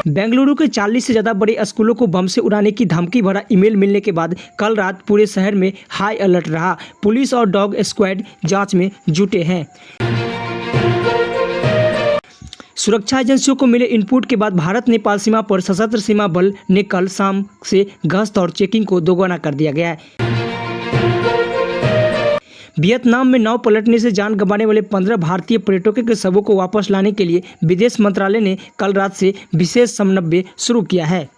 बेंगलुरु के 40 से ज़्यादा बड़े स्कूलों को बम से उड़ाने की धमकी भरा ईमेल मिलने के बाद कल रात पूरे शहर में हाई अलर्ट रहा। पुलिस और डॉग स्क्वाड जांच में जुटे हैं। सुरक्षा एजेंसियों को मिले इनपुट के बाद भारत नेपाल सीमा पर सशस्त्र सीमा बल ने कल शाम से गश्त और चेकिंग को दोगुना कर दिया गया है। वियतनाम में नाव पलटने से जान गंवाने वाले 15 भारतीय पर्यटकों के शवों को वापस लाने के लिए विदेश मंत्रालय ने कल रात से विशेष समन्वय शुरू किया है।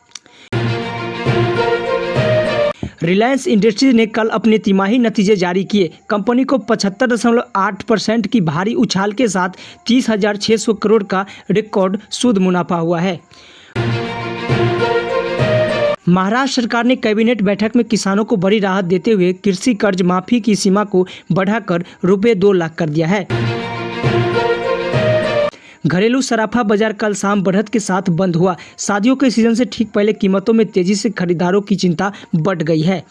रिलायंस इंडस्ट्रीज ने कल अपने तिमाही नतीजे जारी किए। कंपनी को 75.8% की भारी उछाल के साथ 30,600 करोड़ का रिकॉर्ड शुद्ध मुनाफा हुआ है। महाराष्ट्र सरकार ने कैबिनेट बैठक में किसानों को बड़ी राहत देते हुए कृषि कर्ज माफी की सीमा को बढ़ाकर रुपये 2 लाख कर दिया है। घरेलू सराफा बाजार कल शाम बढ़त के साथ बंद हुआ। शादियों के सीजन से ठीक पहले कीमतों में तेजी से खरीदारों की चिंता बढ़ गई है।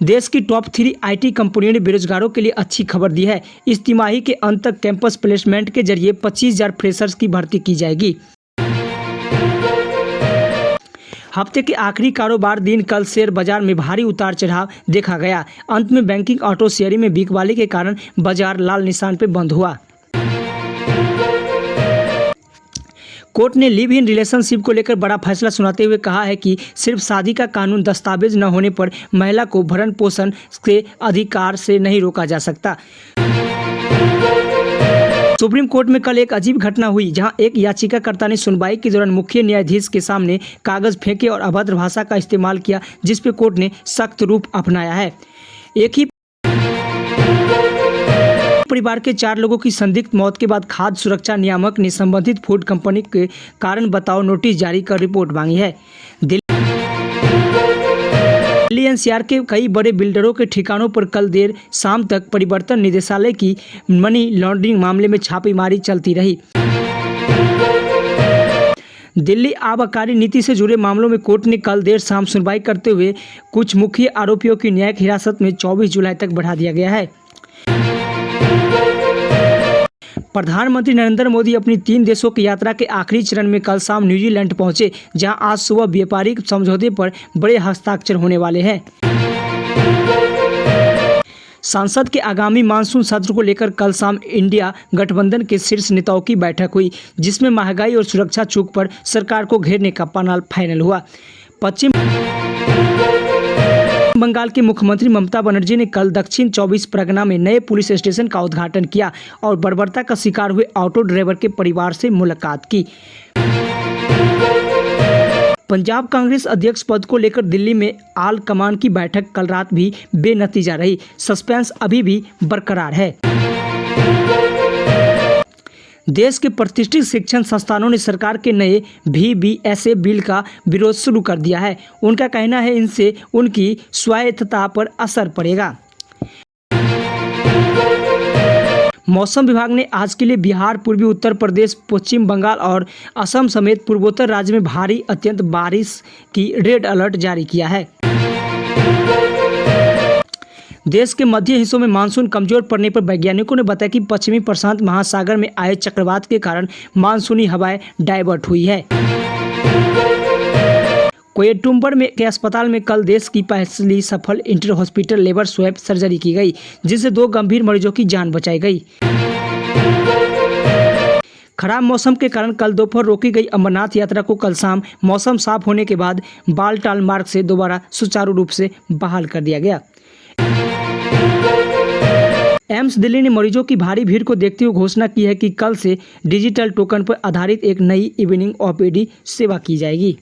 देश की टॉप 3 आईटी कंपनियों ने बेरोजगारों के लिए अच्छी खबर दी है। इस तिमाही के अंत तक कैंपस प्लेसमेंट के जरिए 25,000 फ्रेशर्स की भर्ती की जाएगी। हफ्ते के आखिरी कारोबार दिन कल शेयर बाजार में भारी उतार चढ़ाव देखा गया। अंत में बैंकिंग, ऑटो शेयरिंग में बिकवाली के कारण बाजार लाल निशान पर बंद हुआ। कोर्ट ने लिव इन रिलेशनशिप को लेकर बड़ा फैसला सुनाते हुए कहा है कि सिर्फ शादी का कानून दस्तावेज न होने पर महिला को भरण पोषण के अधिकार से नहीं रोका जा सकता। सुप्रीम कोर्ट में कल एक अजीब घटना हुई, जहां एक याचिकाकर्ता ने सुनवाई के दौरान मुख्य न्यायाधीश के सामने कागज फेंके और अभद्र भाषा का इस्तेमाल किया, जिस पर कोर्ट ने सख्त रूप अपनाया है। एक ही परिवार के 4 लोगों की संदिग्ध मौत के बाद खाद्य सुरक्षा नियामक ने संबंधित फूड कंपनी के कारण बताओ नोटिस जारी कर रिपोर्ट मांगी है। दिल्ली एनसीआर के कई बड़े बिल्डरों के ठिकानों पर कल देर शाम तक परिवर्तन निदेशालय की मनी लॉन्ड्रिंग मामले में छापेमारी चलती रही। दिल्ली आबकारी नीति से जुड़े मामलों में कोर्ट ने कल देर शाम सुनवाई करते हुए कुछ मुख्य आरोपियों की न्यायिक हिरासत में 24 जुलाई तक बढ़ा दिया गया है। प्रधानमंत्री नरेंद्र मोदी अपनी 3 देशों की यात्रा के आखिरी चरण में कल शाम न्यूजीलैंड पहुंचे, जहां आज सुबह व्यापारिक समझौते पर बड़े हस्ताक्षर होने वाले हैं। संसद के आगामी मानसून सत्र को लेकर कल शाम इंडिया गठबंधन के शीर्ष नेताओं की बैठक हुई, जिसमें महंगाई और सुरक्षा चूक पर सरकार को घेरने का पैनल फाइनल हुआ। पश्चिम बंगाल के मुख्यमंत्री ममता बनर्जी ने कल दक्षिण 24 परगना में नए पुलिस स्टेशन का उद्घाटन किया और बर्बरता का शिकार हुए ऑटो ड्राइवर के परिवार से मुलाकात की। पंजाब कांग्रेस अध्यक्ष पद को लेकर दिल्ली में आल कमान की बैठक कल रात भी बेनतीजा रही। सस्पेंस अभी भी बरकरार है। देश के प्रतिष्ठित शिक्षण संस्थानों ने सरकार के नए VBSA बिल का विरोध शुरू कर दिया है। उनका कहना है इनसे उनकी स्वायत्तता पर असर पड़ेगा। मौसम विभाग ने आज के लिए बिहार, पूर्वी उत्तर प्रदेश, पश्चिम बंगाल और असम समेत पूर्वोत्तर राज्य में भारी अत्यंत बारिश की रेड अलर्ट जारी किया है। देश के मध्य हिस्सों में मानसून कमजोर पड़ने पर वैज्ञानिकों ने बताया कि पश्चिमी प्रशांत महासागर में आए चक्रवात के कारण मानसूनी हवाएं डाइवर्ट हुई है। कोयम्बटूर में के अस्पताल में कल देश की पहली सफल inter hospital labour swap surgery की गई, जिससे 2 गंभीर मरीजों की जान बचाई गई। खराब मौसम के कारण कल दोपहर रोकी गई अमरनाथ यात्रा को कल शाम मौसम साफ होने के बाद बालटाल मार्ग से दोबारा सुचारू रूप से बहाल कर दिया गया। एम्स दिल्ली ने मरीजों की भारी भीड़ को देखते हुए घोषणा की है कि कल से डिजिटल टोकन पर आधारित एक नई इवनिंग OPD सेवा की जाएगी।